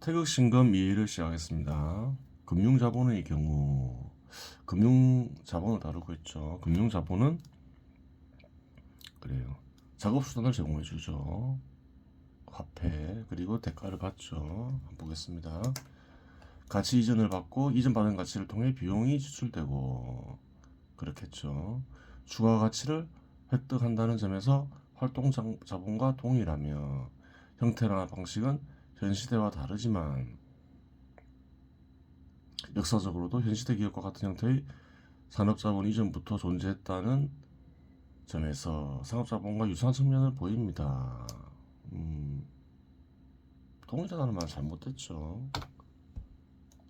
태극신검 이해를 시작하겠습니다. 금융자본의 경우 금융자본을 다루고 있죠. 금융자본은 그래요. 작업수단을 제공해 주죠. 화폐 그리고 대가를 받죠. 한번 보겠습니다. 가치 이전을 받고 이전받은 가치를 통해 비용이 지출되고 그렇겠죠. 추가 가치를 획득한다는 점에서 활동자본과 동일하며 형태나 방식은 현 시대와 다르지만 역사적으로도 현시대 기업과 같은 형태의 산업자본 이전부터 존재했다는 점에서 상업자본과 유사한 측면을 보입니다. 동일하다는 말 잘못됐죠.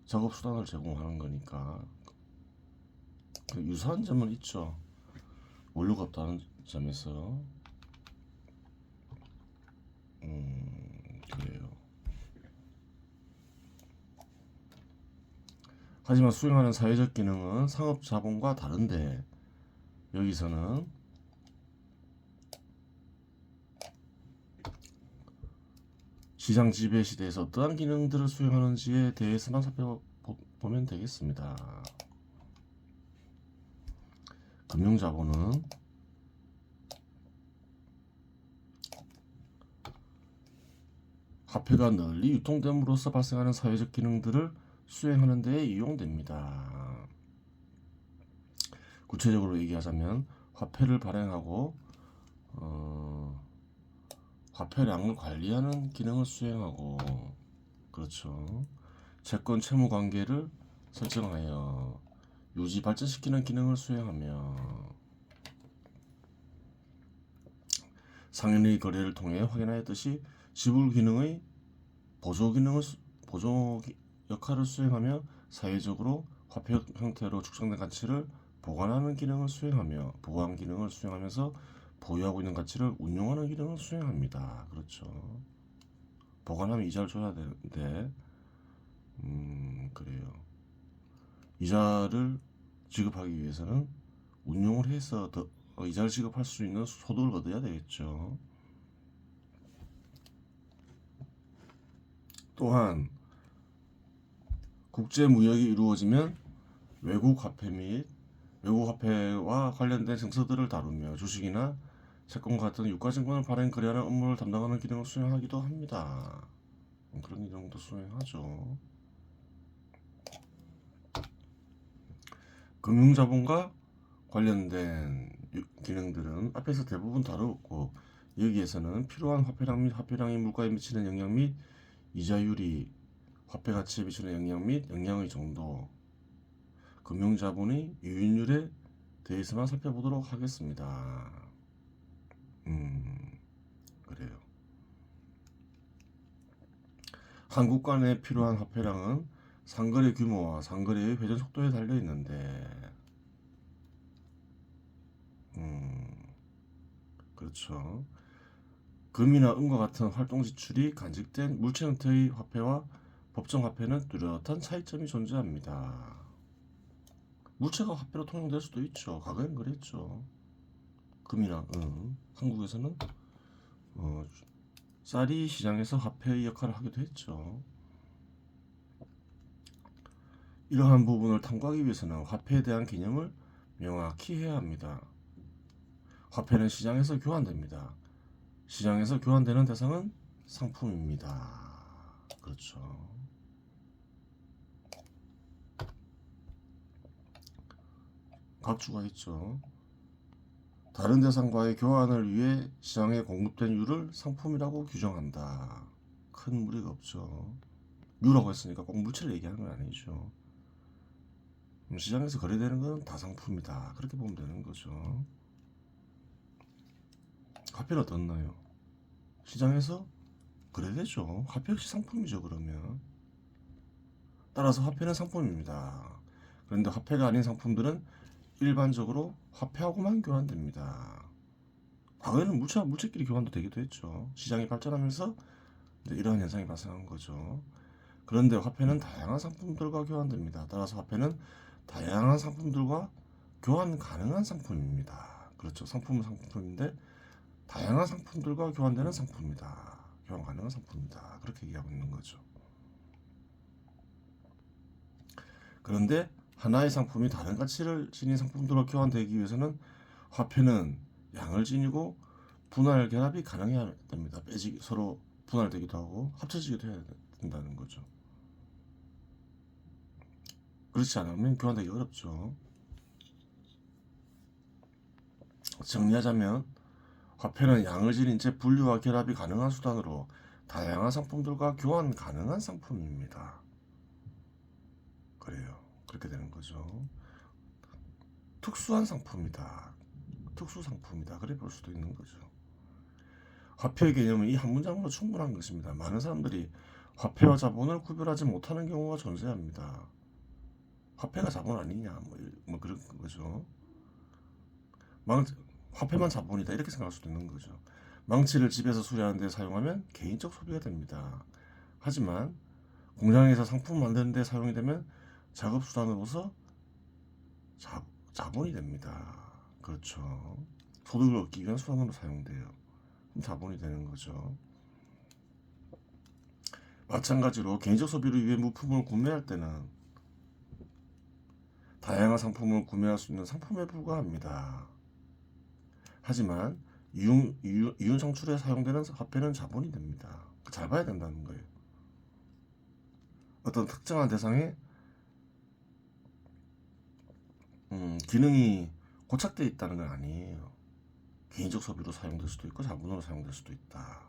작업수단을 제공하는 거니까 그 유사한 점은 있죠. 원료가 없다는 점에서 그래요. 하지만 수행하는 사회적 기능은 상업자본과 다른데 여기서는 시장 지배 시대에서 어떠한 기능들을 수행하는지에 대해서만 살펴보면 되겠습니다. 금융자본은 화폐가 널리 유통됨으로써 발생하는 사회적 기능들을 수행하는 데 이용됩니다. 구체적으로 얘기하자면 화폐를 발행하고 화폐량을 관리하는 기능을 수행하고 그렇죠. 채권 채무 관계를 설정하여 유지 발전시키는 기능을 수행하며 상인의 거래를 통해 확인하였듯이 지불 기능의 보조 역할을 수행하며 사회적으로 화폐 형태로 축적된 가치를 보관하는 기능을 수행하며 보관 기능을 수행하면서 보유하고 있는 가치를 운용하는 기능을 수행합니다. 그렇죠. 보관하면 이자를 줘야 되는데 그래요. 이자를 지급하기 위해서는 운용을 해서 더 이자를 지급할 수 있는 소득을 얻어야 되겠죠. 또한 국제 무역이 이루어지면 외국 화폐 및 외국 화폐와 관련된 정서들을 다루며 주식이나 채권 같은 유가증권을 발행 거래하는 업무를 담당하는 기능을 수행하기도 합니다. 그런 기능도 수행하죠. 금융자본과 관련된 기능들은 앞에서 대부분 다루었고 여기에서는 필요한 화폐량 및 화폐량이 물가에 미치는 영향 및 이자율이 화폐 가치에 미치는 영향 및 영향의 정도 금융자본의 유인율에 대해서만 살펴보도록 하겠습니다. 그래요. 한국 간에 필요한 화폐량은 상거래 규모와 상거래의 회전 속도에 달려 있는데, 그렇죠. 금이나 은과 같은 활동 지출이 간직된 물체 형태의 화폐와 법정 화폐는 뚜렷한 차이점이 존재합니다. 물체가 화폐로 통용될 수도 있죠. 과거엔 그랬죠. 금이나 은. 한국에서는 쌀이 시장에서 화폐의 역할을 하기도 했죠. 이러한 부분을 탐구하기 위해서는 화폐에 대한 개념을 명확히 해야 합니다. 화폐는 시장에서 교환됩니다. 시장에서 교환되는 대상은 상품입니다. 그렇죠. 각주가 있죠. 다른 대상과의 교환을 위해 시장에 공급된 유를 상품이라고 규정한다. 큰 무리가 없죠. 유라고 했으니까 꼭 물체를 얘기하는 건 아니죠. 시장에서 거래되는 건 다 상품이다. 그렇게 보면 되는 거죠. 화폐는 어떻나요? 시장에서 거래되죠. 화폐 역시 상품이죠. 그러면 따라서 화폐는 상품입니다. 그런데 화폐가 아닌 상품들은 일반적으로 화폐하고만 교환됩니다. 과거에는 물체끼리 교환도 되기도 했죠. 시장이 발전하면서 이러한 현상이 발생한 거죠. 그런데 화폐는 다양한 상품들과 교환됩니다. 따라서 화폐는 다양한 상품들과 교환 가능한 상품입니다. 그렇죠. 상품은 상품인데 다양한 상품들과 교환되는 상품이다. 교환 가능한 상품이다. 그렇게 얘기하고 있는 거죠. 그런데 하나의 상품이 다른 가치를 지닌 상품들과 교환되기 위해서는 화폐는 양을 지니고 분할 결합이 가능해야 됩니다. 서로 분할되기도 하고 합쳐지기도 해야 된다는 거죠. 그렇지 않으면 교환되기 어렵죠. 정리하자면 화폐는 양을 지닌 채 분류와 결합이 가능한 수단으로 다양한 상품들과 교환 가능한 상품입니다. 그래요. 그렇게 되는 거죠. 특수한 상품이다. 특수 상품이다. 그래 볼 수도 있는 거죠. 화폐의 개념은 이 한 문장으로 충분한 것입니다. 많은 사람들이 화폐와 자본을 구별하지 못하는 경우가 존재합니다. 화폐가 자본 아니냐, 뭐 그런 거죠. 화폐만 자본이다 이렇게 생각할 수도 있는 거죠. 망치를 집에서 수리하는 데 사용하면 개인적 소비가 됩니다. 하지만 공장에서 상품 만드는 데 사용이 되면 작업수단으로서 자본이 됩니다. 그렇죠. 소득을 얻기 위한 수단으로 사용돼요. 그럼 자본이 되는 거죠. 마찬가지로 개인적 소비를 위해 물품을 구매할 때는 다양한 상품을 구매할 수 있는 상품에 불과합니다. 하지만 이윤 창출에 사용되는 화폐는 자본이 됩니다. 잘 봐야 된다는 거예요. 어떤 특정한 대상에 기능이 고착되어 있다는 건 아니에요. 개인적 소비로 사용될 수도 있고 자본으로 사용될 수도 있다.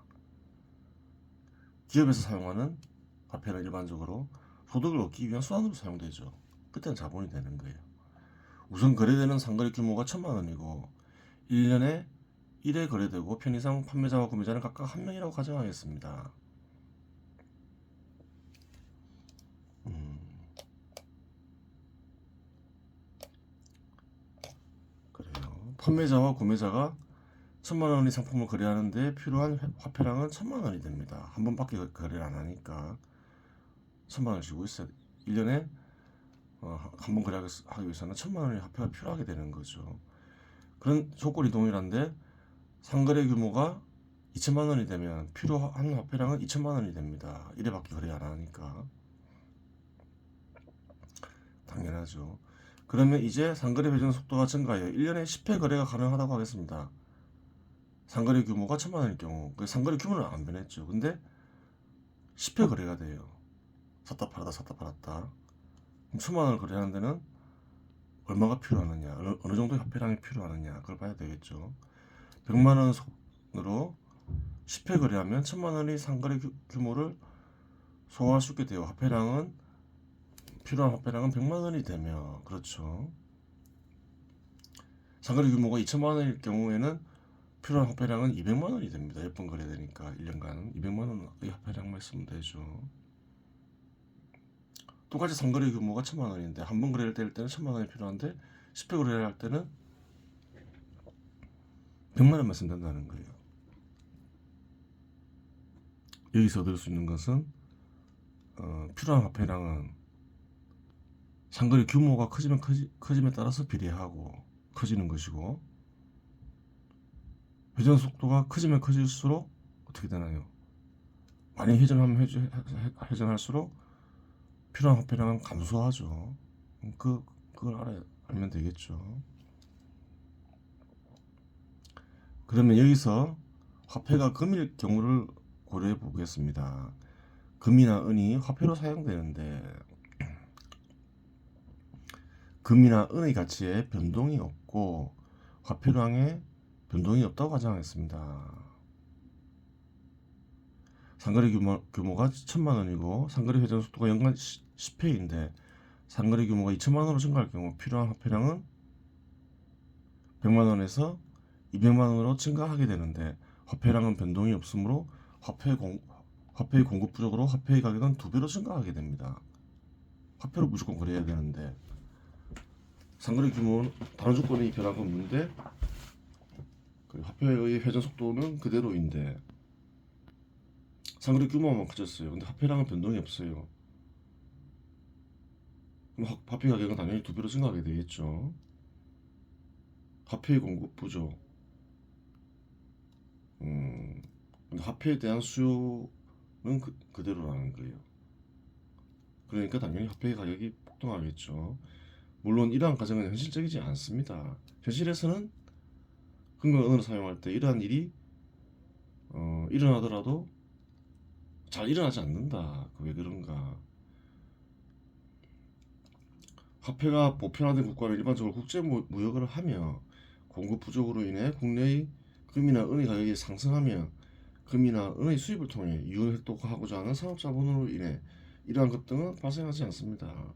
기업에서 사용하는 화폐는 일반적으로 소득을 얻기 위한 수단으로 사용되죠. 그때는 자본이 되는 거예요. 우선 거래되는 상거래 규모가 1,000만 원이고 1년에 1회 거래되고 편의상 판매자와 구매자는 각각 1명이라고 가정하겠습니다. 그래요. 판매자와 구매자가 1,000만 원의 상품을 거래하는데 필요한 화폐량은 1,000만 원이 됩니다. 한 번밖에 거래를 안 하니까 1,000만 원을 쥐고 있어요. 1년에 한 번 거래하기 위해서는 1,000만 원의 화폐가 필요하게 되는 거죠. 그런 조건이 동일한데 상거래 규모가 2천만 원이 되면 필요한 화폐량은 2천만 원이 됩니다. 1회밖에 거래 안 하니까. 당연하죠. 그러면 이제 상거래 회전 속도가 증가해요. 1년에 10회 거래가 가능하다고 하겠습니다. 상거래 규모가 1,000만 원일 경우 그 상거래 규모는 안 변했죠. 근데 10회 거래가 돼요. 샀다 팔았다 샀다 팔았다. 그럼 1,000만 원을 거래하는 데는 얼마가 필요하느냐, 어느 정도의 화폐량이 필요하느냐 그걸 봐야 되겠죠. 100만 원으로 10회 거래하면 1,000만 원의 상거래 규모를 소화할 수 있게 돼요. 필요한 화폐량은 100만 원이 되며 그렇죠. 상거래 규모가 2천만 원일 경우에는 필요한 화폐량은 200만 원이 됩니다. 10번 거래되니까 1년간 200만 원의 화폐량만 있으면 되죠. 똑같이 상거래 규모가 1,000만 원인데 한 번 거래를 뗄 때는 1,000만 원이 필요한데 10회 거래를 할 때는 100만 원만 쓰면 된다는 거예요. 여기서 얻을 수 있는 것은 필요한 화폐량은 상거래 규모가 커지면 커짐에 따라서 비례하고 커지는 것이고 회전 속도가 커지면 커질수록 어떻게 되나요? 많이 회전하면 회전할수록 필요한 화폐량은 감소하죠. 그걸 알면 되겠죠. 그러면 여기서 화폐가 금일 경우를 고려해 보겠습니다. 금이나 은이 화폐로 사용되는데 금이나 은의 가치에 변동이 없고 화폐량에 변동이 없다고 가정하겠습니다. 상거래 규모가 1,000만 원이고 상거래 회전 속도가 연간 10회인데 상거래 규모가 2천만 원으로 증가할 경우 필요한 화폐량은 100만 원에서 200만 원으로 증가하게 되는데 화폐량은 변동이 없으므로 화폐의 공급 부족으로 화폐의 가격은 2배로 증가하게 됩니다. 화폐로 무조건 거래해야 되는데 상거래 규모는 다른 조건이 변한 건 없는데 화폐의 회전 속도는 그대로인데 상거래 규모만 커졌어요. 근데 화폐량은 변동이 없어요. 그럼 화폐 가격은 당연히 2배로 증가하게 되겠죠. 화폐의 공급 부족. 근데 화폐에 대한 수요는 그대로라는 거예요. 그러니까 당연히 화폐의 가격이 폭등하겠죠. 물론 이러한 가정은 현실적이지 않습니다. 현실에서는 금융 은어를 사용할 때 이러한 일이 일어나더라도 잘 일어나지 않는다. 왜 그런가? 화폐가 보편화된 국가는 일반적으로 국제 무역을 하며 공급 부족으로 인해 국내의 금이나 은의 가격이 상승하며 금이나 은의 수입을 통해 이윤을 획득하고자 하는 산업자본으로 인해 이러한 급등은 발생하지 않습니다.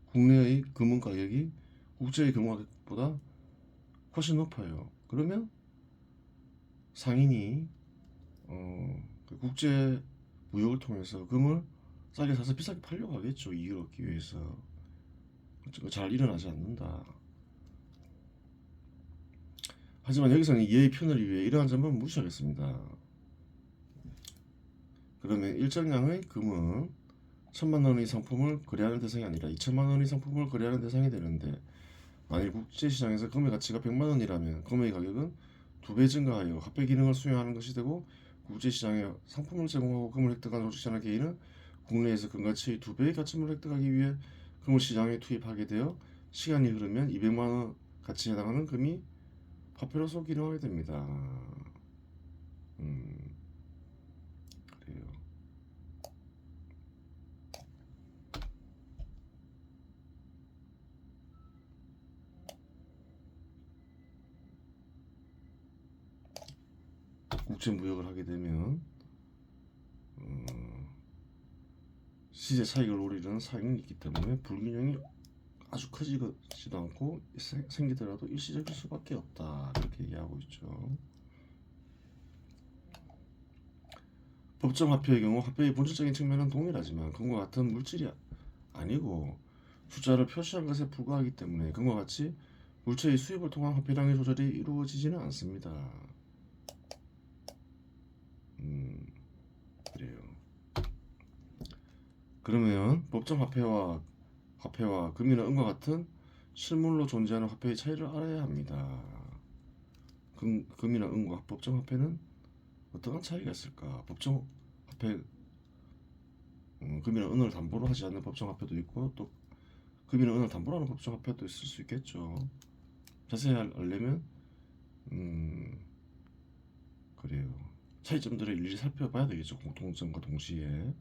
국내의 금은 가격이 국제의 금은 가격보다 훨씬 높아요. 그러면 상인이 그 국제 무역을 통해서 금을 싸게 사서 비싸게 팔려고 하겠죠. 이익을 얻기 위해서. 잘 일어나지 않는다. 하지만 여기서는 이해의 편을 위해 이러한 점은 무시하겠습니다. 그러면 일정량의 금은 1,000만 원의 상품을 거래하는 대상이 아니라 2,000만 원의 상품을 거래하는 대상이 되는데, 만일 국제시장에서 금의 가치가 100만 원이라면 금의 가격은 2배 증가하여 화폐 기능을 수행하는 것이 되고, 국제시장에 상품을 제공하고 금을 획득한 조직자나 개인은 국내에서 금 가치의 2배의 가치를 획득하기 위해 금을 시장에 투입하게 되어 시간이 흐르면 200만 원 가치에 해당하는 금이 화폐로서 기능하게 됩니다. 그래요. 국제 무역을 하게 되면 시세 차익을 노리는 사익이 있기 때문에 불균형이 아주 커지지도 않고 생기더라도 일시적일 수밖에 없다. 그렇게 얘기하고 있죠. 법정 화폐의 경우 화폐의 본질적인 측면은 동일하지만 금과 같은 물질이 아니고 숫자를 표시한 것에 불과하기 때문에 금과 같이 물체의 수입을 통한 화폐량의 조절이 이루어지지는 않습니다. 그래요. 그러면 법정 화폐와 금이나 은과 같은 실물로 존재하는 화폐의 차이를 알아야 합니다. 금이나 은과 법정 화폐는 어떠한 차이가 있을까? 법정 화폐, 금이나 은을 담보로 하지 않는 법정 화폐도 있고, 또 금이나 은을 담보로 하는 법정 화폐도 있을 수 있겠죠. 자세히 알려면 그래요. 차이점들을 일일이 살펴봐야 되겠죠. 공통점과 동시에.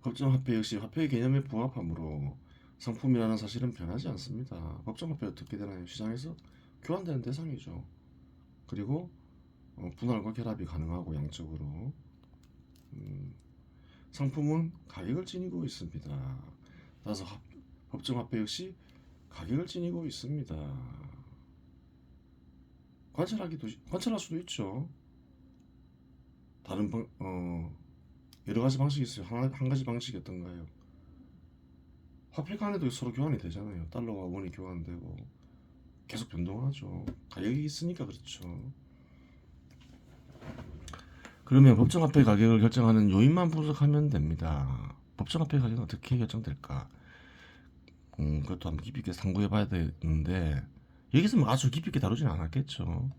법정 화폐 역시 화폐의 개념에 부합하므로 상품이라는 사실은 변하지 않습니다. 법정 화폐가 어떻게 되나요? 시장에서 교환되는 대상이죠. 그리고 분할과 결합이 가능하고 양적으로 상품은 가격을 지니고 있습니다. 따라서 법정 화폐 역시 가격을 지니고 있습니다. 관찰할 수도 있죠. 다른 여러 가지 방식이 있어요. 한 가지 방식이 어떤가요? 화폐 간에도 서로 교환이 되잖아요. 달러와 원이 교환되고 계속 변동하죠. 가격이 있으니까 그렇죠. 그러면 법정화폐 가격을 결정하는 요인만 분석하면 됩니다. 법정화폐 가격은 어떻게 결정될까? 그것도 한번 깊이 있게 상고해 봐야 되는데, 여기서 뭐 아주 깊이 있게 다루진 않았겠죠.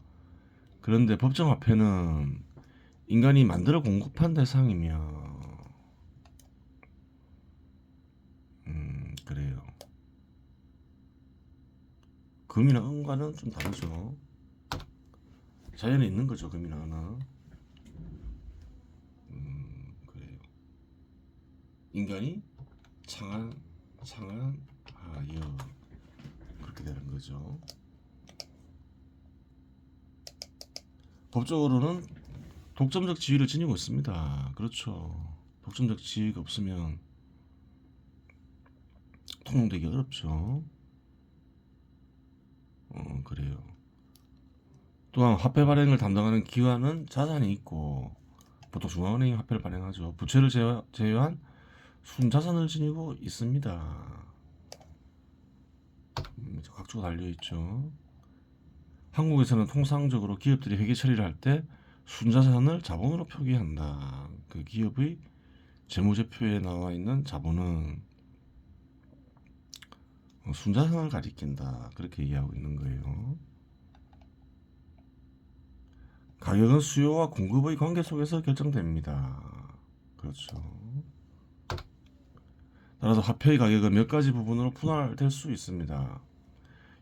그런데 법정화폐는 인간이 만들어 공급한 대상이며, 그래요. 금이나 은과는 좀 다르죠. 자연에 있는 거죠, 금이나 은은. 그래요. 인간이 창안하여 그렇게 되는 거죠. 법적으로는 독점적 지위를 지니고 있습니다. 그렇죠. 독점적 지위가 없으면 통용되기 어렵죠. 그래요. 또한 화폐 발행을 담당하는 기관은 자산이 있고, 보통 중앙은행이 화폐를 발행하죠. 부채를 제외한 순자산을 지니고 있습니다. 각주가 달려있죠. 한국에서는 통상적으로 기업들이 회계 처리를 할 때 순자산을 자본으로 표기한다. 그 기업의 재무제표에 나와 있는 자본은 순자산을 가리킨다. 그렇게 이해하고 있는 거예요. 가격은 수요와 공급의 관계 속에서 결정됩니다. 그렇죠. 따라서 화폐의 가격은 몇 가지 부분으로 분할될 수 있습니다.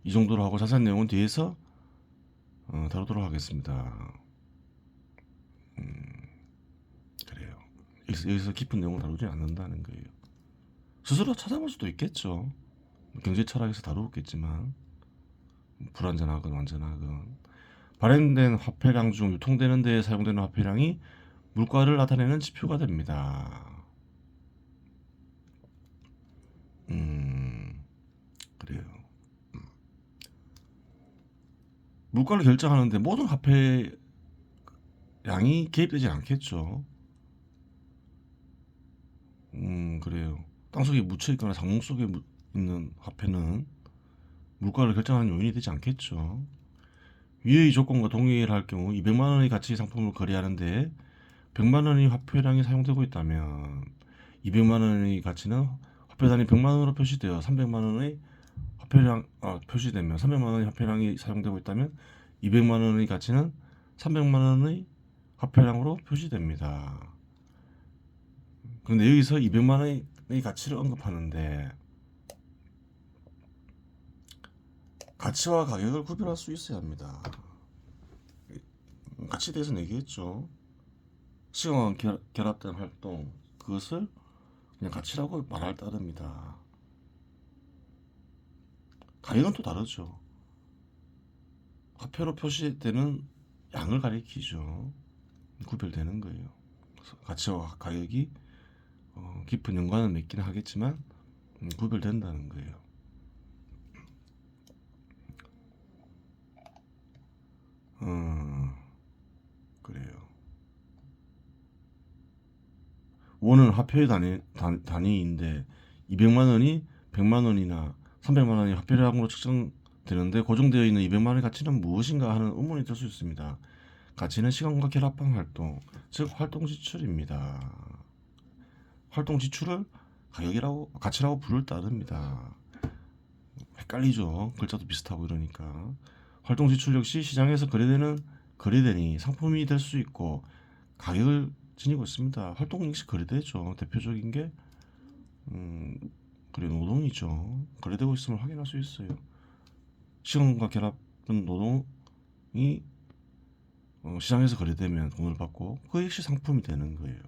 이 정도로 하고 자세한 내용은 뒤에서 다루도록 하겠습니다. 그래요. 여기서 깊은 내용을 다루지 않는다는 거예요. 스스로 찾아볼 수도 있겠죠. 경제 철학에서 다루겠지만 불완전하건 완전하건 발행된 화폐량 중 유통되는 데에 사용되는 화폐량이 물가를 나타내는 지표가 됩니다. 그래요. 물가를 결정하는데 모든 화폐 양이 개입되지 않겠죠. 그래요. 땅속에 묻혀있거나 장롱 속에 있는 화폐는 물가를 결정하는 요인이 되지 않겠죠. 위의 조건과 동일할 경우 200만 원의 가치 상품을 거래하는데 100만 원의 화폐량이 사용되고 있다면 200만 원의 가치는 화폐 단위 100만 원으로 표시되어 300만 원의 화폐량 표시되면 300만 원의 화폐량이 사용되고 있다면 200만 원의 가치는 300만 원의 화폐량으로 표시됩니다. 그런데 여기서 200만 원의 가치를 언급하는데 가치와 가격을 구별할 수 있어야 합니다. 가치에 대해서는 얘기했죠. 시간과 결합된 활동, 그것을 그냥 가치라고 말할 따릅니다. 가격은 또 다르죠. 화폐로 표시되는 양을 가리키죠. 구별되는 거예요. 가치와 가격이 깊은 연관을 맺기는 하겠지만 구별된다는 거예요. 그래요. 원은 화폐의 단위인데 200만 원이 100만 원이나 300만 원이 화폐량으로 측정되는데 고정되어 있는 200만 원의 가치는 무엇인가 하는 의문이 들 수 있습니다. 가치는 시간과 결합한 활동, 즉 활동 지출입니다. 활동 지출을 가치라고 부를 따릅니다. 헷갈리죠. 글자도 비슷하고 이러니까. 활동 지출 역시 시장에서 거래되니 상품이 될 수 있고 가격을 지니고 있습니다. 활동 역시 거래되죠. 대표적인 게 그래 노동이죠. 거래되고 있음을 확인할 수 있어요. 시간과 결합된 노동이 시장에서 거래되면 돈을 받고 그 역시 상품이 되는 거예요.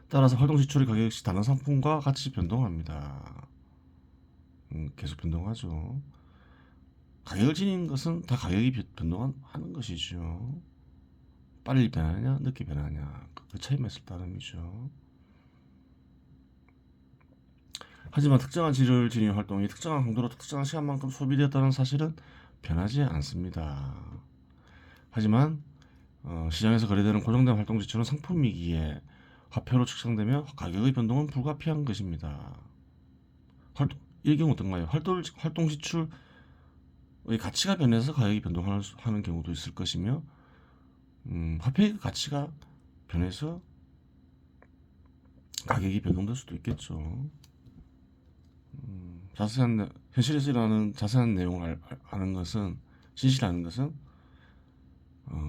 따라서 활동 지출의 가격 역시 다른 상품과 같이 변동합니다. 계속 변동하죠. 가격을 지닌 것은 다 가격이 변동하는 것이죠. 빨리 변하냐 늦게 변하냐 그 차이만 있을 따름이죠. 하지만 특정한 질을 지닌 활동이 특정한 강도로 특정한 시간만큼 소비되었다는 사실은 변하지 않습니다. 하지만 시장에서 거래되는 고정된 활동 지출은 상품이기에 화폐로 측정되며 가격의 변동은 불가피한 것입니다. 이 경우 어떤가요? 활동 지출의 가치가 변해서 가격이 변동하는 경우도 있을 것이며 화폐의 가치가 변해서 가격이 변동될 수도 있겠죠. 현실에서 일어나는 자세한 내용을 아는 것은 진실을 아는 것은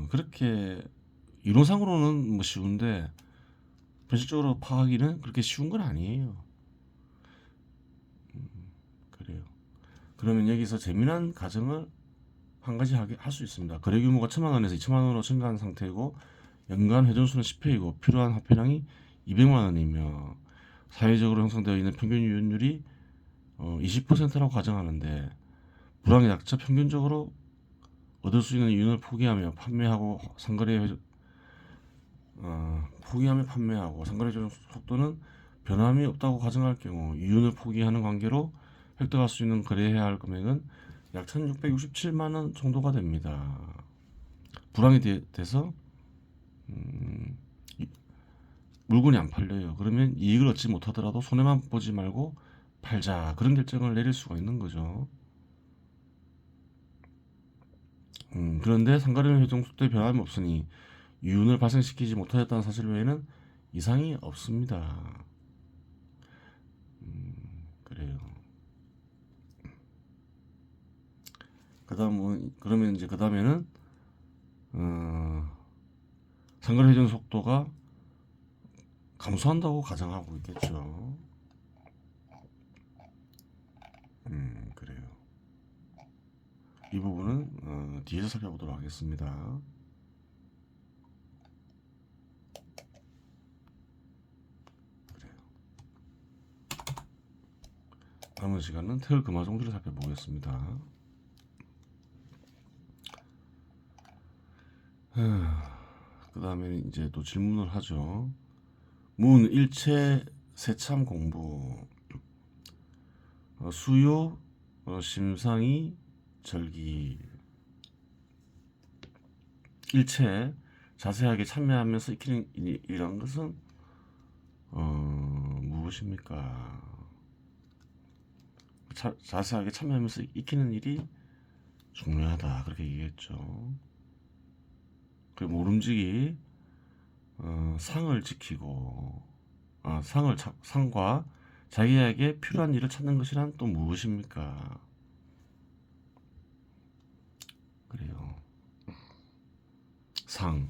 그렇게 이론상으로는 뭐 쉬운데 현실적으로 파악하기는 그렇게 쉬운 건 아니에요. 그래요. 그러면 여기서 재미난 가정을 한 가지 할 수 있습니다. 거래 규모가 1,000만 원에서 2,000만 원으로 증가한 상태이고 연간 회전수는 10회이고 필요한 화폐량이 200만 원이며 사회적으로 형성되어 있는 평균 이윤율이 20%라고 가정하는데 불황에 닥쳐 평균적으로 얻을 수 있는 이윤을 포기하며 판매하고 상거래 회전 속도는 변함이 없다고 가정할 경우 이윤을 포기하는 관계로 획득할 수 있는 거래해야 할 금액은 약 1,667만 원 정도가 됩니다. 불황이 돼서 물건이 안 팔려요. 그러면 이익을 얻지 못하더라도 손해만 보지 말고 팔자 그런 결정을 내릴 수가 있는 거죠. 그런데 상거래 회전 속도에 변함이 없으니 이윤을 발생시키지 못하였다는 사실 외에는 이상이 없습니다. 그래요. 그러면 이제 그 다음에는 상거래 회전 속도가 감수한다고 가정하고 있겠죠. 그래요. 이 부분은 뒤에서 살펴보도록 하겠습니다. 그래요. 남은 시간은 태을 금화종들을 살펴보겠습니다. 그 다음에 이제 또 질문을 하죠. 문 일체 세참 공부 수요 심상이 절기 일체 자세하게 참여하면서 익히는 이런 것은 무엇입니까? 자세하게 참여하면서 익히는 일이 중요하다 그렇게 얘기했죠. 그리고 모름지기 상을 지키고 상과 자기에게 필요한 일을 찾는 것이란 또 무엇입니까? 그래요. 상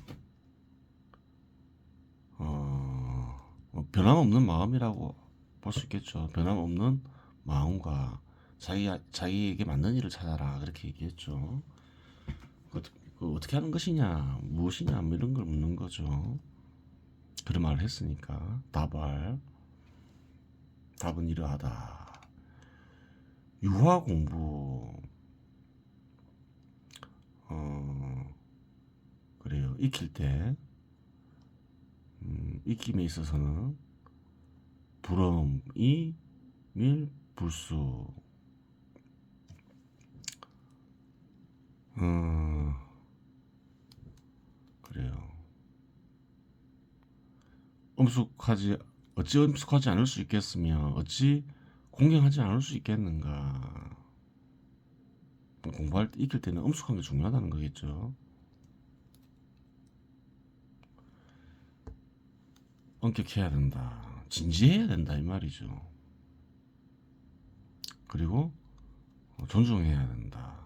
변함없는 마음이라고 볼 수 있겠죠. 변함없는 마음과 자기에게 맞는 일을 찾아라 그렇게 얘기했죠. 어떻게 하는 것이냐 무엇이냐 뭐 이런 걸 묻는 거죠. 그런 말을 했으니까 답은 이러하다. 유화 공부 그래요. 익힐 때 익힘에 있어서는 불엄이 밀불수 그래요. 어찌 엄숙하지 않을 수 있겠으며 어찌 공경하지 않을 수 있겠는가. 공부할 때 익힐 때는 엄숙한 게 중요하다는 거겠죠. 엄격해야 된다. 진지해야 된다 이 말이죠. 그리고 존중해야 된다.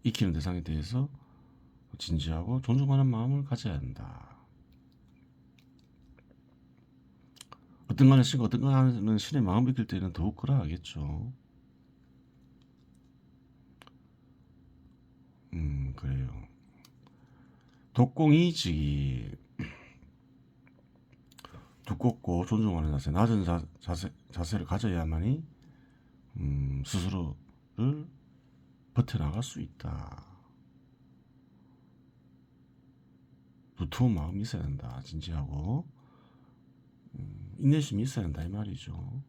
익히는 대상에 대해서 진지하고 존중하는 마음을 가져야 한다. 어떤 가는 신과 어떤 가는 신의 마음 익힐 때는 더욱 그러하겠죠. 그래요. 독공이지기 두껍고 존중하는 자세, 낮은 자세를 가져야만이 스스로를 버텨나갈 수 있다. 두터운 마음이 있어야 된다. 진지하고 인내심이 있어야 된다 이 말이죠.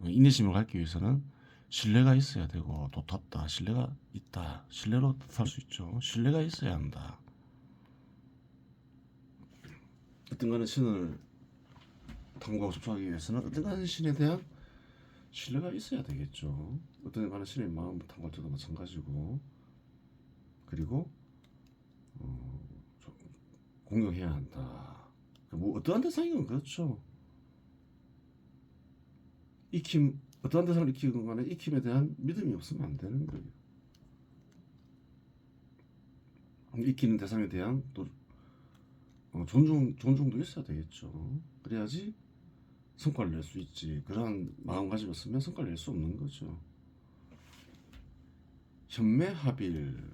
인내심을 갖기 위해서는 신뢰가 있어야 되고 도텁다. 신뢰가 있다. 신뢰로 뜻할 수 있죠. 신뢰가 있어야 한다. 어떤가는 신을 탐구하고 접촉하기 위해서는 어떤가는 신에 대한 신뢰가 있어야 되겠죠. 어떤가는 신의 마음을 탐구할 때도 마찬가지고 그리고 공경해야 한다. 뭐 어떠한 대상이건 그렇죠. 어떠한 대상을 익히건 간에 익힘에 대한 믿음이 없으면 안 되는 거예요. 익히는 대상에 대한 또 존중도 있어야 되겠죠. 그래야지 성과를 낼 수 있지. 그러한 마음가짐이 없으면 성과를 낼 수 없는 거죠. 현매합일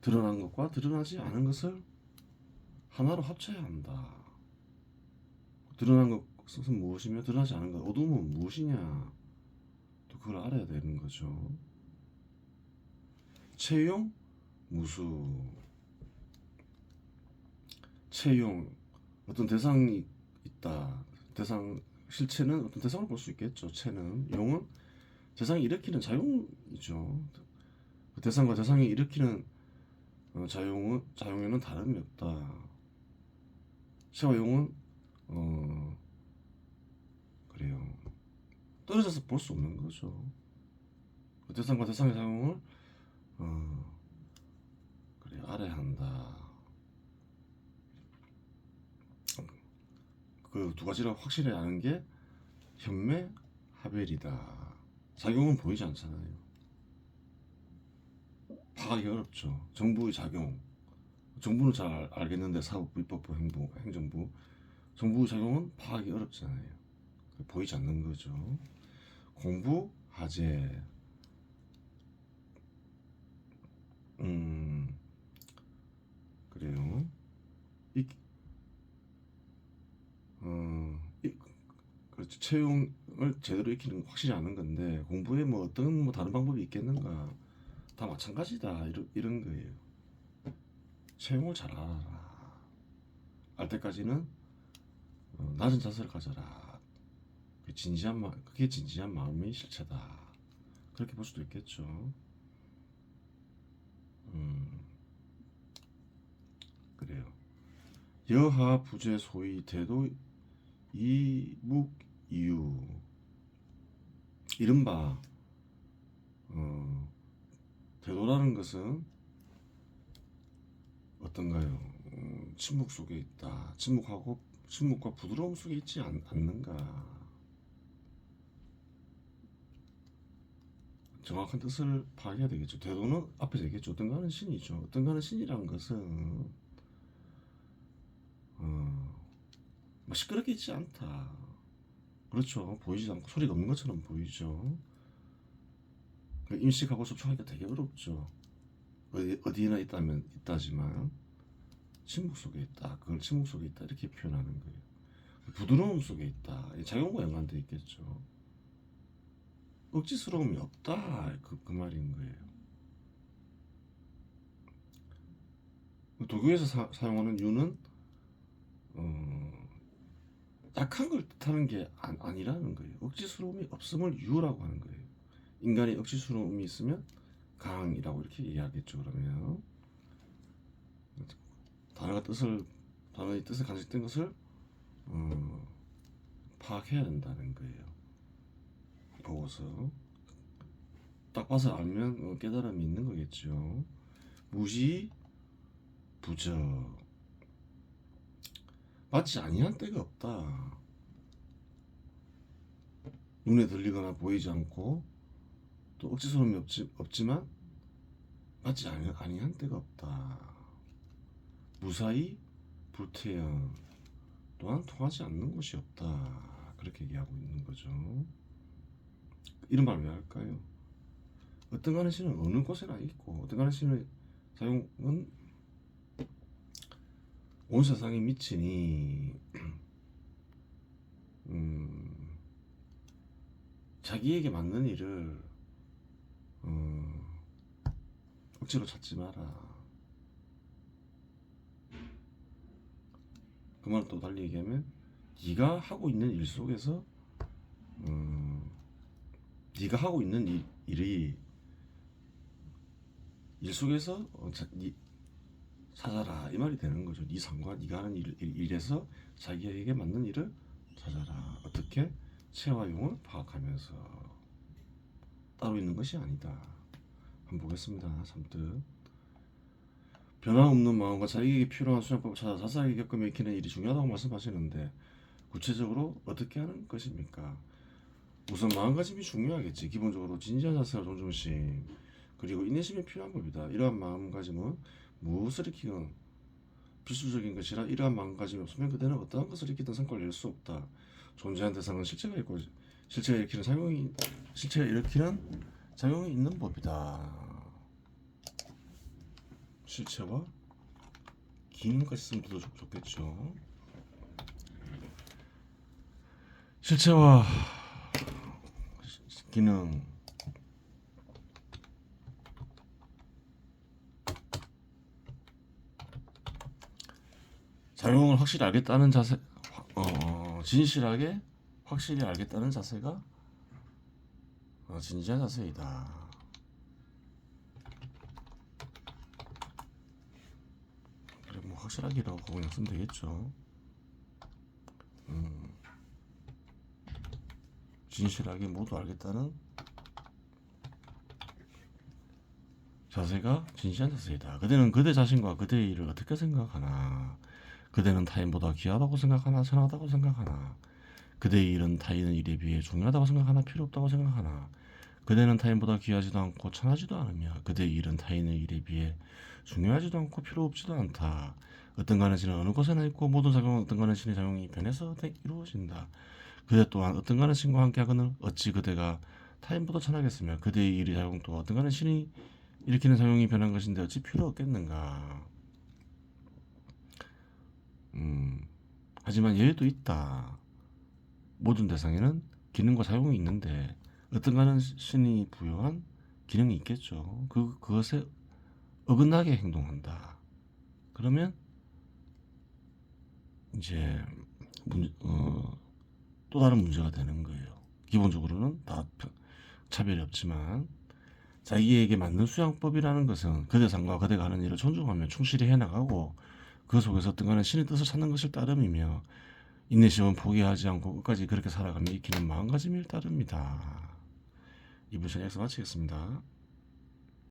드러난 것과 드러나지 않은 것을 하나로 합쳐야 한다. 드러난 것은 무엇이며 드러나지 않은 것, 어둠은 무엇이냐. 또 그걸 알아야 되는 거죠. 채용, 무수. 채용, 어떤 대상이 있다. 실체는 어떤 대상을 볼 수 있겠죠. 채는, 용은 대상이 일으키는 작용이죠. 그 대상과 대상이 일으키는 작용에는 다름이 없다. 채와 용은 그래요. 떨어져서 볼 수 없는 거죠. 그 대상과 대상의 작용을 그래 알아야 한다. 그 두 가지를 확실히 아는 게 현매합일이다. 작용은 보이지 않잖아요. 파악하기 어렵죠. 정부의 작용, 정부는 잘 알겠는데 사법부, 입법부, 행정부, 정부 작용은 파악이 어렵잖아요. 보이지 않는 거죠. 공부, 하재, 그래요. 이, 이, 그렇죠. 채용을 제대로 익히는 건 확실히 아는 건데 공부에 뭐 어떤 뭐 다른 방법이 있겠는가? 다 마찬가지다 이런 거예요. 채용을 잘 알아라. 알 때까지는 낮은 자세를 가져라. 그게 진지한 마음이 실체다. 그렇게 볼 수도 있겠죠. 그래요. 여하 부재 소위 태도 이묵이유 이른바 태도라는 것은 어떤가요? 침묵 속에 있다. 침묵과 부드러움 속에 있지 않는가? 정확한 뜻을 파악해야 되겠죠. 태도는 앞에서 얘기했죠. 어떤가는 신이죠. 어떤가는 신이라는 것은 뭐 시끄럽게 있지 않다. 그렇죠. 보이지 않고 소리가 없는 것처럼 보이죠. 인식하고 접촉하기가 되게 어렵죠. 어디나 있다지만 침묵 속에 있다. 그걸 침묵 속에 있다 이렇게 표현하는 거예요. 부드러움 속에 있다. 작용과 연관되어 있겠죠. 억지스러움이 없다. 그 말인 거예요. 도교에서 사용하는 유는 약한 걸 뜻하는 게 아니라는 거예요. 억지스러움이 없음을 유라고 하는 거예요. 인간이 억지스러움이 있으면 강이라고 이렇게 이해하겠죠. 그러면 단어의 뜻을 간직된 것을 파악해야 된다는 거예요. 보고서 딱 봐서 알면 깨달음이 있는 거겠죠. 무지 부적 마치 아니한 때가 없다. 눈에 들리거나 보이지 않고 또 억지스러움이 없지만 마치 아니한 때가 없다. 무사히 불태연 또한 통하지 않는 곳이 없다. 그렇게 얘기하고 있는 거죠. 이런 말을 왜 할까요? 어떤 가는 신은 어느 곳에나 있고 어떤 가는 신의 사용은 온 세상에 미치니 자기에게 맞는 일을 억지로 찾지 마라. 그 말을 또 달리 얘기하면 네가 하고 있는 일 속에서 네가 하고 있는 일이 일 속에서 찾아라 이 말이 되는 거죠. 네 삶과 네가 하는 일에서 자기에게 맞는 일을 찾아라. 어떻게? 체와 용을 파악하면서 따로 있는 것이 아니다. 한번 보겠습니다. 선뜻 변화없는 마음과 자기에게 필요한 수련법을 찾아 자세하게 겪으며 익히는 일이 중요하다고 말씀하시는데 구체적으로 어떻게 하는 것입니까? 우선 마음가짐이 중요하겠지. 기본적으로 진지한 자세와 존중심 그리고 인내심이 필요한 겁니다. 이러한 마음가짐은 무엇을 익히건 필수적인 것이라 이러한 마음가짐이 없으면 그대는 어떠한 것을 익히든 성과를 낼 수 없다. 존재한 대상은 실체가 있고 실체가 일으키는 작용이 있는 법이다. 실체와 기능까지 쓰면 더 좋겠죠. 실체와 기능 작용을 확실히 알겠다는 자세 진실하게 확실히 알겠다는 자세가 진지한 자세이다. 그래 뭐 확실하기라고 그냥 쓰면 되겠죠. 진실하게 모두 알겠다는 자세가 진지한 자세이다. 그대는 그대 자신과 그대의 일을 어떻게 생각하나? 그대는 타인보다 귀하다고 생각하나? 선하다고 생각하나? 그대의 일은 타인의 일에 비해 중요하다고 생각하나? 필요 없다고 생각하나? 그대는 타인보다 귀하지도 않고 천하지도 않으며 그대의 일은 타인의 일에 비해 중요하지도 않고 필요 없지도 않다. 어떤 가는 신은 어느 곳에나 있고 모든 작용은 어떤 가는 신의 작용이 변해서 이루어진다. 그대 또한 어떤 가는 신과 함께하거늘 어찌 그대가 타인보다 천하겠으며 그대의 일의 작용도 어떤 가는 신이 일으키는 작용이 변한 것인데 어찌 필요 없겠는가. 하지만 예외도 있다. 모든 대상에는 기능과 작용이 있는데 어떤 가는 신이 부여한 기능이 있겠죠. 그것에 어긋나게 행동한다. 그러면 이제 또 다른 문제가 되는 거예요. 기본적으로는 다 차별이 없지만 자기에게 맞는 수양법이라는 것은 그 대상과 그대가 하는 일을 존중하며 충실히 해나가고 그 속에서 어떤 가는 신의 뜻을 찾는 것일 따름이며 인내심은 포기하지 않고 끝까지 그렇게 살아가며 익히는 마음가짐일 따릅니다. 2부 전에서 마치겠습니다.